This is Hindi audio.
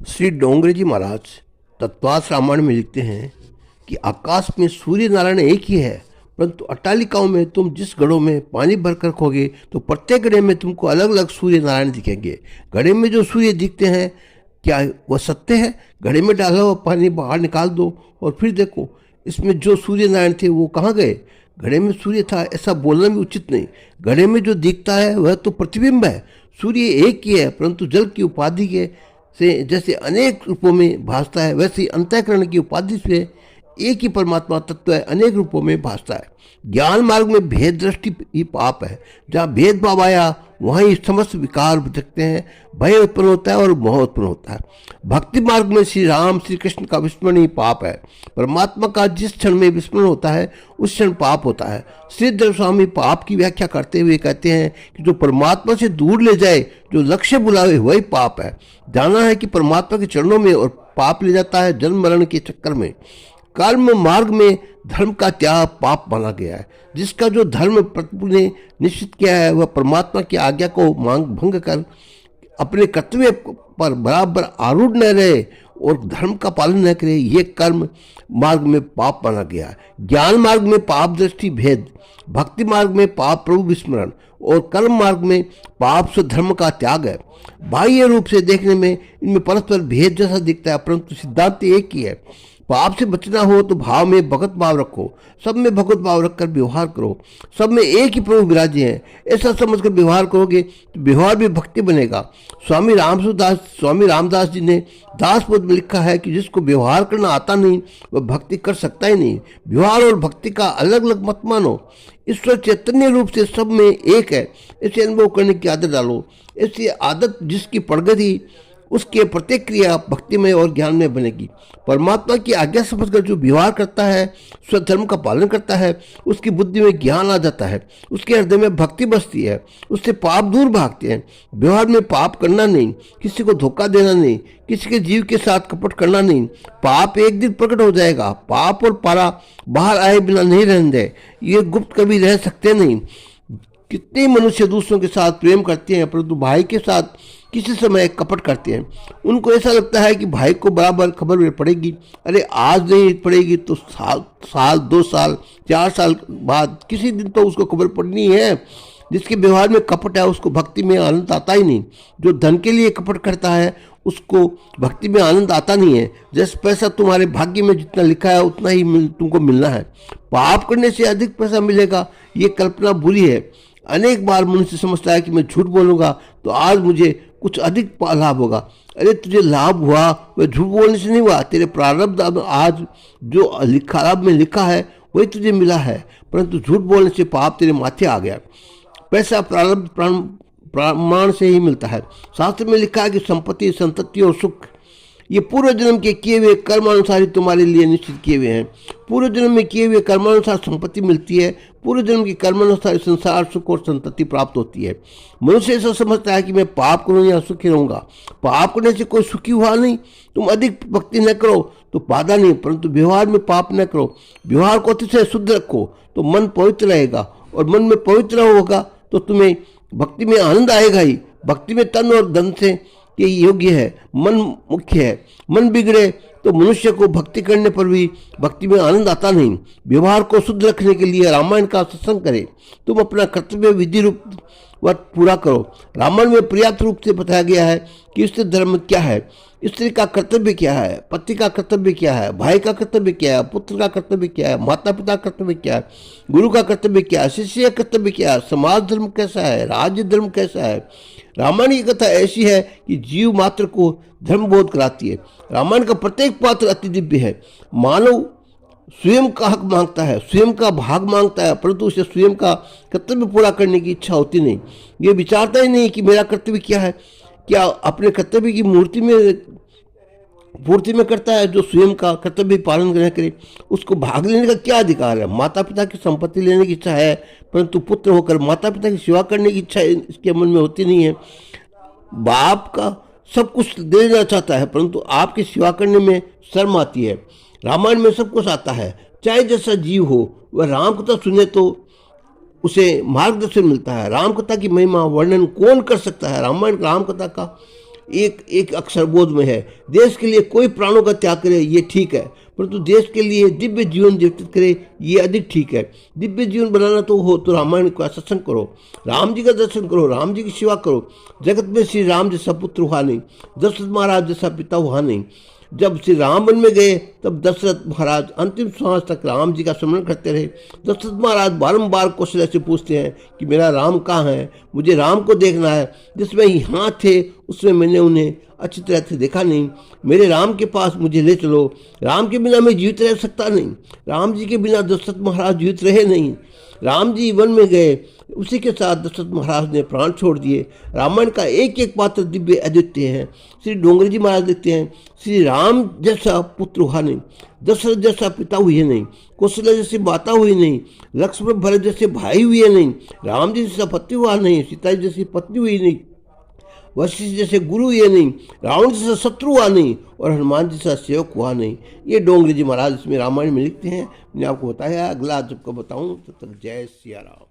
श्री डोंगरे जी महाराज तत्वास रामायण में लिखते हैं कि आकाश में सूर्य नारायण एक ही है, परंतु अट्टालिकाओं में तुम जिस घड़ों में पानी भरकर रखोगे तो प्रत्येक घड़े में तुमको अलग अलग सूर्य नारायण दिखेंगे। घड़े में जो सूर्य दिखते हैं, क्या वह सत्य है? घड़े में डाला हुआ पानी बाहर निकाल दो और फिर देखो इसमें जो सूर्य नारायण थे वो कहाँ गए। घड़े में सूर्य था ऐसा बोलना भी उचित नहीं। घड़े में जो दिखता है वह तो प्रतिबिंब है। सूर्य एक ही है, परंतु जल की उपाधि के से जैसे अनेक रूपों में भासता है, वैसे ही अंतःकरण की उपाधि से एक ही परमात्मा तत्व है, अनेक रूपों में भासता है। ज्ञान मार्ग में भेद दृष्टि ही पाप है। जहाँ भेदभाव आया वहाँ ही समस्त विकार दिखते हैं, भय उत्पन्न होता है और मोह उत्पन्न होता है। भक्ति मार्ग में श्री राम श्री कृष्ण का विस्मरण ही पाप है। परमात्मा का जिस क्षण में विस्मरण होता है उस क्षण पाप होता है। श्रीधर स्वामी पाप की व्याख्या करते हुए कहते हैं कि जो परमात्मा से दूर ले जाए, जो लक्ष्य बुलावे, वही पाप है। जाना है कि परमात्मा के चरणों में, और पाप ले जाता है जन्म मरण के चक्कर में। कर्म मार्ग में धर्म का त्याग पाप माना गया है। जिसका जो धर्म प्रभु ने निश्चित किया है वह परमात्मा की आज्ञा को मांग भंग कर अपने कर्तव्य पर बराबर आरूढ़ न रहे और धर्म का पालन न करे, ये कर्म मार्ग में पाप माना गया है। ज्ञान मार्ग में पाप दृष्टि भेद, भक्ति मार्ग में पाप प्रभु विस्मरण और कर्म मार्ग में पाप से धर्म का त्याग है। बाह्य रूप से देखने में इनमें परस्पर भेद जैसा दिखता है, परंतु सिद्धांत एक ही है। पाप से बचना हो तो भाव में भगवत भाव रखो, सब में भगवत भाव रखकर व्यवहार करो। सब में एक ही प्रभु विराजे हैं, ऐसा समझकर व्यवहार करोगे तो व्यवहार भी भक्ति बनेगा। स्वामी रामदास जी ने दास पद में लिखा है कि जिसको व्यवहार करना आता नहीं वह भक्ति कर सकता ही नहीं। व्यवहार और भक्ति का अलग अलग मत मानो। ईश्वर चैतन्य रूप से सब में एक है, इसे अनुभव करने की आदत डालो। ऐसी आदत जिसकी पड़ गई उसकी प्रत्येक क्रिया भक्तिमय और ज्ञान में बनेगी। परमात्मा की आज्ञा समझकर जो व्यवहार करता है, स्वधर्म का पालन करता है, उसकी बुद्धि में ज्ञान आ जाता है, उसके हृदय में भक्ति बसती है, उससे पाप दूर भागते हैं। व्यवहार में पाप करना नहीं, किसी को धोखा देना नहीं, किसी के जीव के साथ कपट करना नहीं। पाप एक दिन प्रकट हो जाएगा। पाप और पारा बाहर आए बिना नहीं रहने दे, ये गुप्त कभी रह सकते नहीं। कितने मनुष्य दूसरों के साथ प्रेम करते हैं, परंतु भाई के साथ किसी समय कपट करते हैं। उनको ऐसा लगता है कि भाई को बराबर खबर पड़ेगी, अरे आज नहीं पड़ेगी तो साल 2 साल 4 साल बाद किसी दिन तो उसको खबर पड़नी है। जिसके व्यवहार में कपट है उसको भक्ति में आनंद आता ही नहीं। जो धन के लिए कपट करता है उसको भक्ति में आनंद आता नहीं है। जैसे पैसा तुम्हारे भाग्य में जितना लिखा है उतना ही तुमको मिलना है। पाप करने से अधिक पैसा मिलेगा, ये कल्पना बुरी है। अनेक बार मनुष्य समझता है कि मैं झूठ बोलूंगा तो आज मुझे कुछ अधिक लाभ होगा। अरे तुझे लाभ हुआ वह झूठ बोलने से नहीं हुआ, तेरे प्रारब्ध अब आज जो खराब में लिखा है वही तुझे मिला है, परंतु झूठ बोलने से पाप तेरे माथे आ गया। पैसा प्रारब्ध प्रमाण से ही मिलता है। शास्त्र में लिखा है कि संपत्ति, संतति और सुख ये पूर्व जन्म के किए हुए कर्मानुसार ही तुम्हारे लिए निश्चित किए हुए हैं। पूर्व जन्म में किए हुए कर्मानुसार संपत्ति मिलती है, पूर्व जन्म के कर्मानुसार संसार सुख और संतति प्राप्त होती है। मनुष्य ऐसा समझता है कि मैं पाप करूँ या सुखी रहूंगा। पाप करने से कोई सुखी हुआ नहीं। तुम अधिक भक्ति न करो तो बाधा नहीं, परंतु व्यवहार में पाप न करो। व्यवहार को अतिशय शुद्ध रखो तो मन पवित्र रहेगा, और मन में पवित्र होगा तो तुम्हें भक्ति में आनंद आएगा ही। भक्ति में तन और धन से के योग्य है, मन मुख्य है। मन बिगड़े तो मनुष्य को भक्ति करने पर भी भक्ति में आनंद आता नहीं। व्यवहार को शुद्ध रखने के लिए रामायण का सत्संग करें। तुम अपना कर्तव्य विधि रूप पूरा करो। रामायण में पर्याप्त रूप से बताया गया है कि स्त्री धर्म क्या है, स्त्री का कर्तव्य क्या है, पति का कर्तव्य क्या है, भाई का कर्तव्य क्या है, पुत्र का कर्तव्य क्या है, माता पिता का कर्तव्य क्या है, गुरु का कर्तव्य क्या है, शिष्य का कर्तव्य क्या है, समाज धर्म कैसा है, राज्य धर्म कैसा है। रामायण की कथा ऐसी है कि जीव मात्र को धर्म बोध कराती है। रामायण का प्रत्येक पात्र अति दिव्य है। मानव स्वयं का हक मांगता है, स्वयं का भाग मांगता है, परंतु उसे स्वयं का कर्तव्य पूरा करने की इच्छा होती नहीं। ये विचारता ही नहीं कि मेरा कर्तव्य क्या है। क्या अपने कर्तव्य की पूर्ति में करता है। जो स्वयं का कर्तव्य पालन न करे उसको भाग लेने का क्या अधिकार है। माता पिता की संपत्ति लेने की इच्छा है, परंतु पुत्र होकर माता पिता की सेवा करने की इच्छा इसके मन में होती नहीं है। बाप का सब कुछ देना चाहता है, परंतु आपकी सेवा करने में शर्म आती है। रामायण में सब कुछ आता है। चाहे जैसा जीव हो वह राम कथा सुने तो उसे मार्गदर्शन मिलता है। राम कथा की महिमा वर्णन कौन कर सकता है। रामायण राम कथा का एक एक अक्षर बोध में है। देश के लिए कोई प्राणों का त्याग करे ये ठीक है, परंतु देश के लिए दिव्य जीवन व्यतीत करे ये अधिक ठीक है। दिव्य जीवन बनाना तो हो तो रामायण का सत्संग करो, राम जी का दर्शन करो, राम जी की सेवा करो। जगत में श्री राम जैसा पुत्र हुआ नहीं, दशरथ महाराज जैसा पिता हुआ नहीं। जब श्री राम वन में गए तब दशरथ महाराज अंतिम श्वास तक राम जी का स्मरण करते रहे। दशरथ महाराज बारंबार कौशल्या से पूछते हैं कि मेरा राम कहाँ है, मुझे राम को देखना है। जिसमें यहाँ थे उसमें मैंने उन्हें अच्छी तरह से देखा नहीं। मेरे राम के पास मुझे ले चलो। राम के बिना मैं जीवित रह सकता नहीं, राम जी के बिना दशरथ महाराज जीवित रहे नहीं। राम जी वन में गए, उसी के साथ दशरथ महाराज ने प्राण छोड़ दिए। रामायण का एक एक पात्र दिव्य अद्वितीय है। श्री डोंगरी जी महाराज लिखते हैं, श्री राम जैसा पुत्र हुआ नहीं, दशरथ जैसा पिता हुए नहीं, कौशल्या जैसी माता हुई नहीं, लक्ष्मण भरत जैसे भाई हुए नहीं, राम जी जैसा पति हुआ नहीं, सीता जी जैसी पत्नी हुई नहीं, वशिष्ठ जैसे गुरु हुए नहीं, रावण जैसा शत्रु हुआ नहीं, और हनुमान जैसा सेवक हुआ नहीं। ये डोंगरी जी महाराज इसमें रामायण में लिखते हैं। मैंने आपको बताया, अगला जब को बताऊँ तब तक जय सिया राम।